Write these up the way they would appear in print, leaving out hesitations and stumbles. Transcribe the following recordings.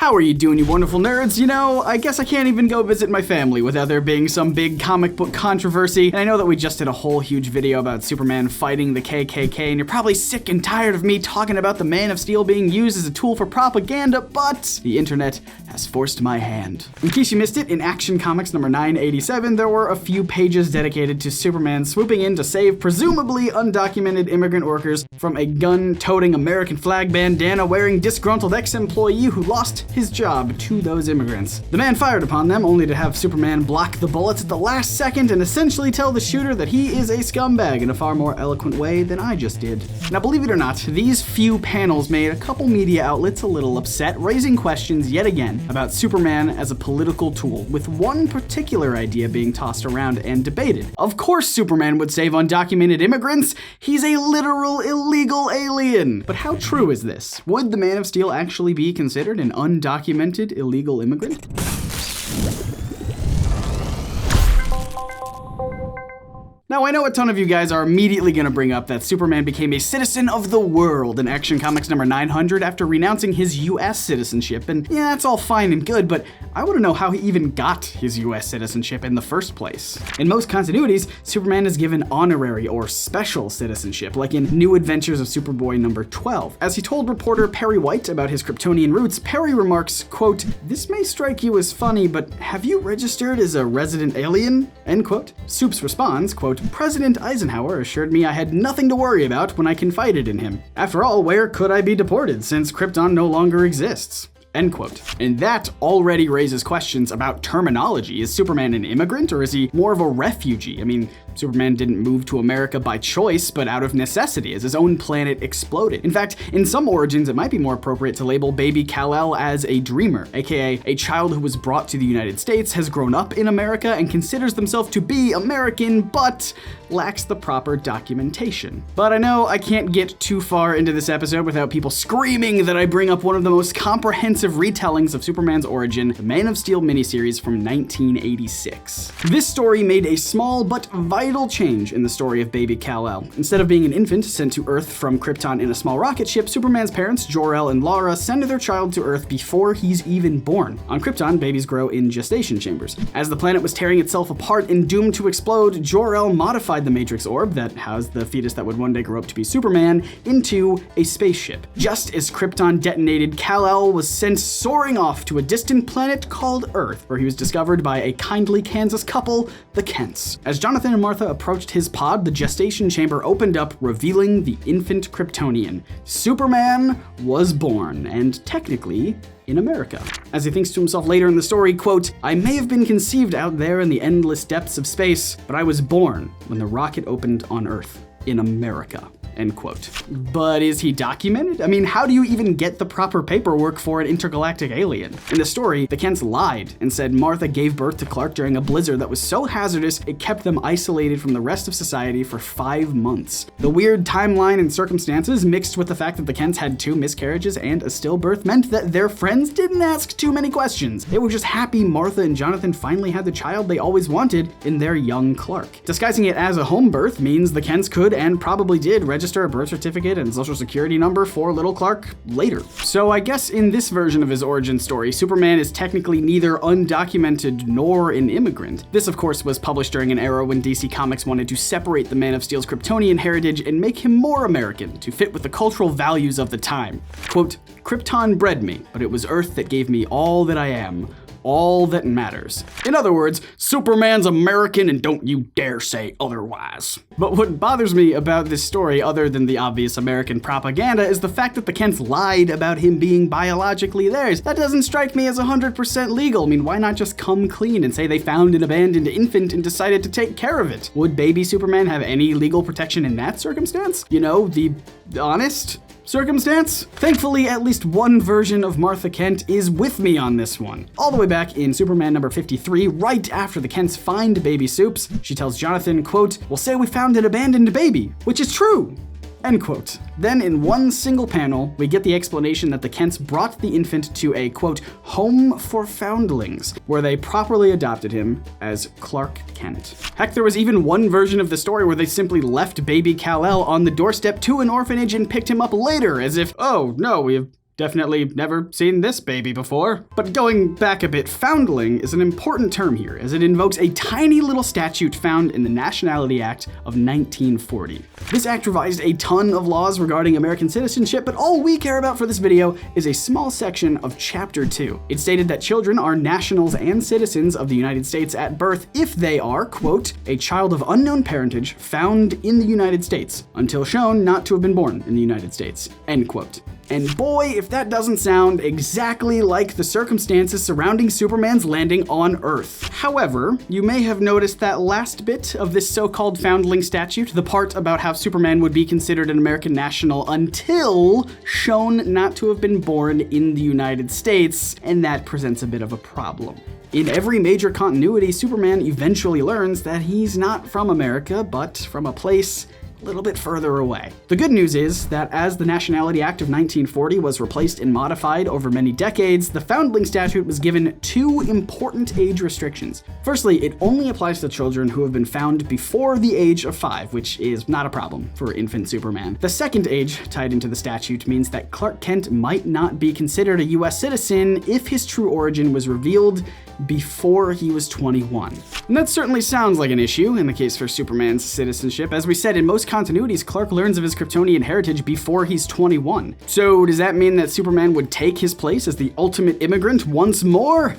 How are you doing, you wonderful nerds? You know, I guess I can't even go visit my family without there being some big comic book controversy. And I know that we just did a whole huge video about Superman fighting the KKK, and you're probably sick and tired of me talking about the Man of Steel being used as a tool for propaganda, but the internet has forced my hand. In case you missed it, in Action Comics number 987, there were a few pages dedicated to Superman swooping in to save presumably undocumented immigrant workers from a gun-toting American flag bandana-wearing disgruntled ex-employee who lost his job to those immigrants. The man fired upon them only to have Superman block the bullets at the last second and essentially tell the shooter that he is a scumbag in a far more eloquent way than I just did. Now, believe it or not, these few panels made a couple media outlets a little upset, raising questions yet again about Superman as a political tool, with one particular idea being tossed around and debated. Of course Superman would save undocumented immigrants. He's a literal illegal alien. But how true is this? Would the Man of Steel actually be considered an undocumented illegal immigrant? Now, I know a ton of you guys are immediately going to bring up that Superman became a citizen of the world in Action Comics number 900 after renouncing his US citizenship, and yeah, that's all fine and good, but I want to know how he even got his US citizenship in the first place. In most continuities, Superman is given honorary or special citizenship, like in New Adventures of Superboy number 12. As he told reporter Perry White about his Kryptonian roots, Perry remarks, quote, "This may strike you as funny, but have you registered as a resident alien?" End quote. Supes responds, quote, "President Eisenhower assured me I had nothing to worry about when I confided in him. After all, where could I be deported since Krypton no longer exists?" End quote. And that already raises questions about terminology. Is Superman an immigrant, or is he more of a refugee? I mean, Superman didn't move to America by choice, but out of necessity as his own planet exploded. In fact, in some origins, it might be more appropriate to label baby Kal-El as a dreamer, aka a child who was brought to the United States, has grown up in America, and considers themselves to be American, but lacks the proper documentation. But I know I can't get too far into this episode without people screaming that I bring up one of the most comprehensive retellings of Superman's origin, the Man of Steel miniseries from 1986. This story made a small but vital change in the story of baby Kal-El. Instead of being an infant sent to Earth from Krypton in a small rocket ship, Superman's parents, Jor-El and Lara, send their child to Earth before he's even born. On Krypton, babies grow in gestation chambers. As the planet was tearing itself apart and doomed to explode, Jor-El modified the Matrix orb that housed the fetus that would one day grow up to be Superman into a spaceship. Just as Krypton detonated, Kal-El was sent soaring off to a distant planet called Earth, where he was discovered by a kindly Kansas couple, the Kents. As Jonathan and Martha approached his pod, the gestation chamber opened up, revealing the infant Kryptonian. Superman was born, and technically in America. As he thinks to himself later in the story, quote, "I may have been conceived out there in the endless depths of space, but I was born when the rocket opened on Earth, in America." End quote. But is he documented? I mean, how do you even get the proper paperwork for an intergalactic alien? In the story, the Kents lied and said Martha gave birth to Clark during a blizzard that was so hazardous it kept them isolated from the rest of society for 5 months. The weird timeline and circumstances, mixed with the fact that the Kents had 2 miscarriages and a stillbirth, meant that their friends didn't ask too many questions. They were just happy Martha and Jonathan finally had the child they always wanted in their young Clark. Disguising it as a home birth means the Kents could, and probably did, register a birth certificate and social security number for little Clark later. So I guess in this version of his origin story, Superman is technically neither undocumented nor an immigrant. This, of course, was published during an era when DC Comics wanted to separate the Man of Steel's Kryptonian heritage and make him more American to fit with the cultural values of the time. Quote, "Krypton bred me, but it was Earth that gave me all that I am. All that matters." In other words, Superman's American and don't you dare say otherwise. But what bothers me about this story, other than the obvious American propaganda, is the fact that the Kents lied about him being biologically theirs. That doesn't strike me as 100% legal. I mean, why not just come clean and say they found an abandoned infant and decided to take care of it? Would baby Superman have any legal protection in that circumstance? You know, the honest circumstance? Thankfully, at least one version of Martha Kent is with me on this one. All the way back in Superman number 53, right after the Kents find baby Supes, she tells Jonathan, quote, "We'll say we found an abandoned baby," which is true. End quote. Then in one single panel, we get the explanation that the Kents brought the infant to a, quote, "home for foundlings," where they properly adopted him as Clark Kent. Heck, there was even one version of the story where they simply left baby Kal-El on the doorstep to an orphanage and picked him up later, as if, oh no, we have definitely never seen this baby before. But going back a bit, foundling is an important term here, as it invokes a tiny little statute found in the Nationality Act of 1940. This act revised a ton of laws regarding American citizenship, but all we care about for this video is a small section of Chapter 2. It stated that children are nationals and citizens of the United States at birth if they are, quote, a child of unknown parentage found in the United States, until shown not to have been born in the United States, end quote. And boy, if that doesn't sound exactly like the circumstances surrounding Superman's landing on Earth. However, you may have noticed that last bit of this so-called foundling statute, the part about how Superman would be considered an American national until shown not to have been born in the United States, and that presents a bit of a problem. In every major continuity, Superman eventually learns that he's not from America, but from a place a little bit further away. The good news is that as the Nationality Act of 1940 was replaced and modified over many decades, the foundling statute was given two important age restrictions. Firstly, it only applies to children who have been found before the age of 5, which is not a problem for infant Superman. The second age tied into the statute means that Clark Kent might not be considered a US citizen if his true origin was revealed before he was 21. And that certainly sounds like an issue in the case for Superman's citizenship. As we said, in most continuities, Clark learns of his Kryptonian heritage before he's 21. So does that mean that Superman would take his place as the ultimate immigrant once more?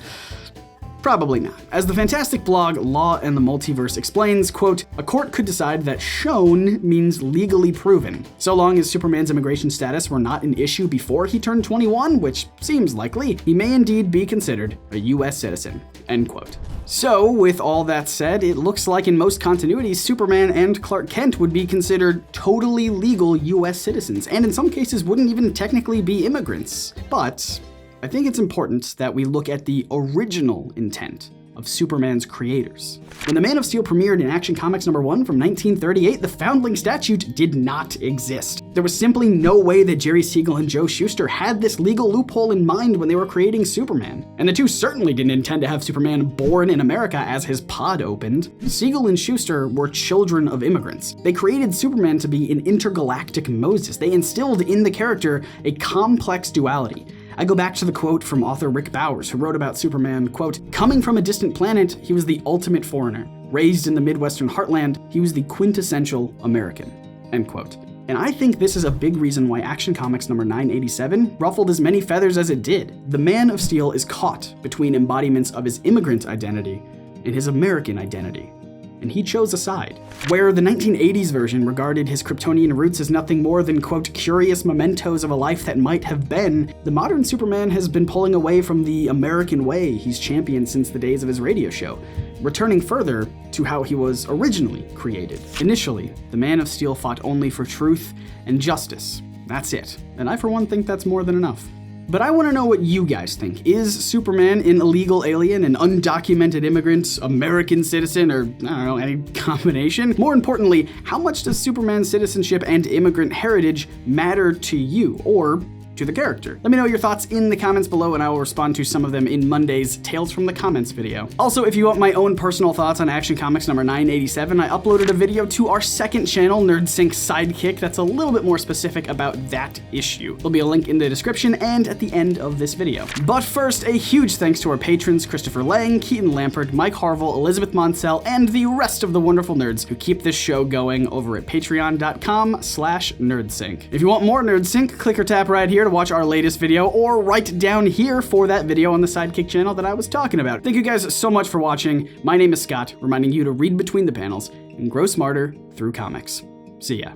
Probably not. As the fantastic blog Law and the Multiverse explains, quote, a court could decide that shown means legally proven. So long as Superman's immigration status were not an issue before he turned 21, which seems likely, he may indeed be considered a US citizen, end quote. So, with all that said, it looks like in most continuities, Superman and Clark Kent would be considered totally legal US citizens, and in some cases wouldn't even technically be immigrants. But I think it's important that we look at the original intent of Superman's creators. When the Man of Steel premiered in Action Comics #1 from 1938, the foundling statute did not exist. There was simply no way that Jerry Siegel and Joe Shuster had this legal loophole in mind when they were creating Superman. And the two certainly didn't intend to have Superman born in America as his pod opened. Siegel and Shuster were children of immigrants. They created Superman to be an intergalactic Moses. They instilled in the character a complex duality. I go back to the quote from author Rick Bowers, who wrote about Superman, quote, coming from a distant planet, he was the ultimate foreigner. Raised in the Midwestern heartland, he was the quintessential American, end quote. And I think this is a big reason why Action Comics number 987 ruffled as many feathers as it did. The Man of Steel is caught between embodiments of his immigrant identity and his American identity, and he chose a side. Where the 1980s version regarded his Kryptonian roots as nothing more than, quote, curious mementos of a life that might have been, the modern Superman has been pulling away from the American way he's championed since the days of his radio show, returning further to how he was originally created. Initially, the Man of Steel fought only for truth and justice. That's it. And I, for one, think that's more than enough. But I want to know what you guys think. Is Superman an illegal alien, an undocumented immigrant, American citizen, or, I don't know, any combination? More importantly, how much does Superman's citizenship and immigrant heritage matter to you, or to the character? Let me know your thoughts in the comments below, and I will respond to some of them in Monday's Tales from the Comments video. Also, if you want my own personal thoughts on Action Comics number 987, I uploaded a video to our second channel, NerdSync Sidekick, that's a little bit more specific about that issue. There'll be a link in the description and at the end of this video. But first, a huge thanks to our patrons, Christopher Lang, Keaton Lampert, Mike Harville, Elizabeth Monsell, and the rest of the wonderful nerds who keep this show going over at patreon.com/nerdsync. If you want more NerdSync, click or tap right here to watch our latest video, or right down here for that video on the Sidekick channel that I was talking about. Thank you guys so much for watching. My name is Scott, reminding you to read between the panels and grow smarter through comics. See ya.